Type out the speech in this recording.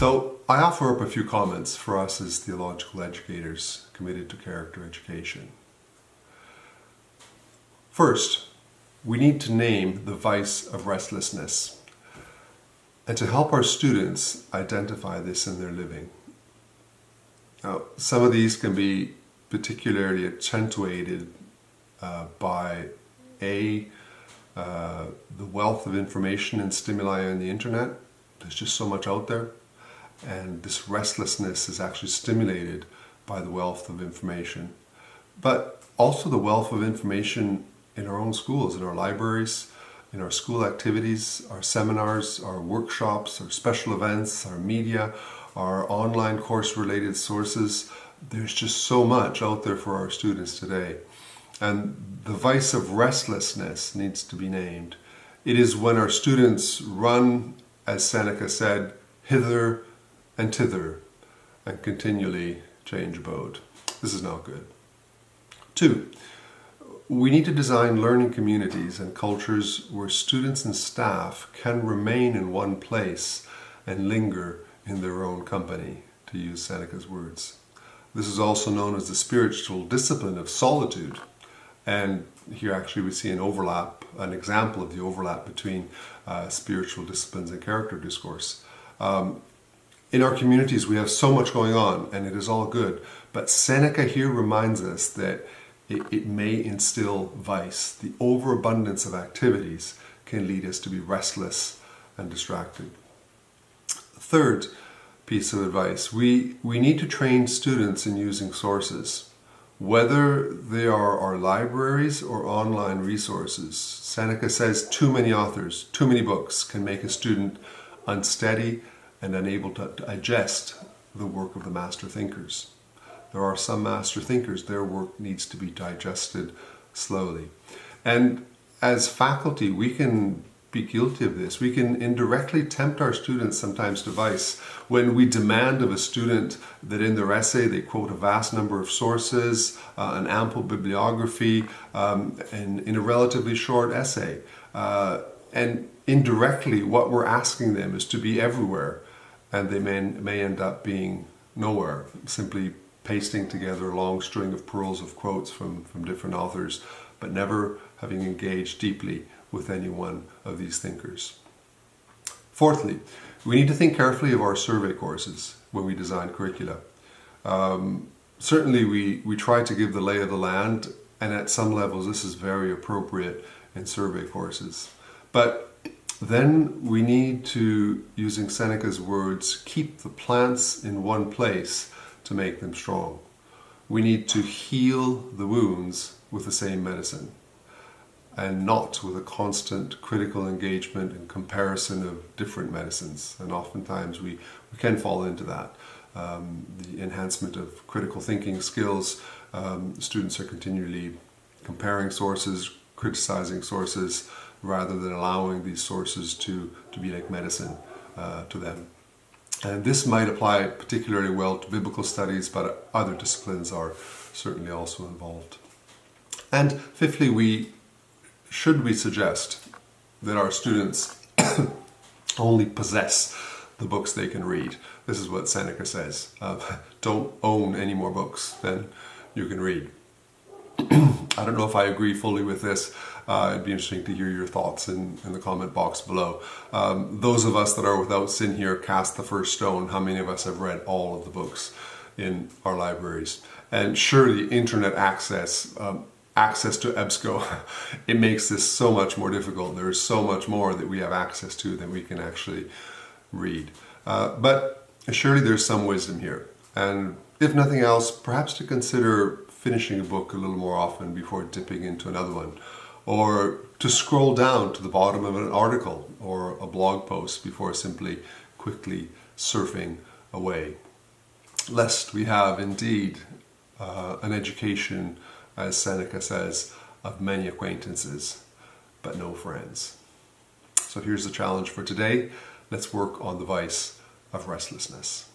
So I offer up a few comments for us as theological educators committed to character education. First, we need to name the vice of restlessness and to help our students identify this in their living. Now, some of these can be particularly accentuated by the wealth of information and stimuli on the internet. There's just so much out there, and this restlessness is actually stimulated by the wealth of information, but also the wealth of information in our own schools, in our libraries, in our school activities, our seminars, our workshops, our special events, our media, our online course-related sources. There's just so much out there for our students today. And the vice of restlessness needs to be named. It is when our students run, as Seneca said, hither and thither, and continually change abode. This is not good. 2, we need to design learning communities and cultures where students and staff can remain in one place and linger in their own company, to use Seneca's words. This is also known as the spiritual discipline of solitude. And here actually we see an example of the overlap between spiritual disciplines and character discourse. In our communities we have so much going on and it is all good, but Seneca here reminds us that it may instill vice. The overabundance of activities can lead us to be restless and distracted. Third piece of advice, we need to train students in using sources, whether they are our libraries or online resources. Seneca says too many authors, too many books can make a student unsteady and unable to digest the work of the master thinkers. There are some master thinkers, their work needs to be digested slowly. And as faculty, we can be guilty of this. We can indirectly tempt our students sometimes to vice when we demand of a student that in their essay they quote a vast number of sources, an ample bibliography, and in a relatively short essay. And indirectly what we're asking them is to be everywhere, and they may end up being nowhere, simply pasting together a long string of pearls of quotes from different authors, but never having engaged deeply with any one of these thinkers. Fourthly, we need to think carefully of our survey courses when we design curricula. Certainly we try to give the lay of the land, and at some levels this is very appropriate in survey courses. But then we need to, using Seneca's words, keep the plants in one place to make them strong. We need to heal the wounds with the same medicine, and not with a constant critical engagement and comparison of different medicines. And oftentimes we can fall into that. The enhancement of critical thinking skills, students are continually comparing sources, criticizing sources, rather than allowing these sources to be like medicine to them. And this might apply particularly well to biblical studies, but other disciplines are certainly also involved. And fifthly, we suggest that our students only possess the books they can read. This is what Seneca says. Don't own any more books than you can read. I don't know if I agree fully with this. It'd be interesting to hear your thoughts in the comment box below. Those of us that are without sin here cast the first stone. How many of us have read all of the books in our libraries? And surely internet access to EBSCO, it makes this so much more difficult. There is so much more that we have access to than we can actually read. But surely there's some wisdom here. And if nothing else, perhaps to consider finishing a book a little more often before dipping into another one, or to scroll down to the bottom of an article or a blog post before simply quickly surfing away, lest we have indeed an education, as Seneca says, of many acquaintances, but no friends. So here's the challenge for today. Let's work on the vice of restlessness.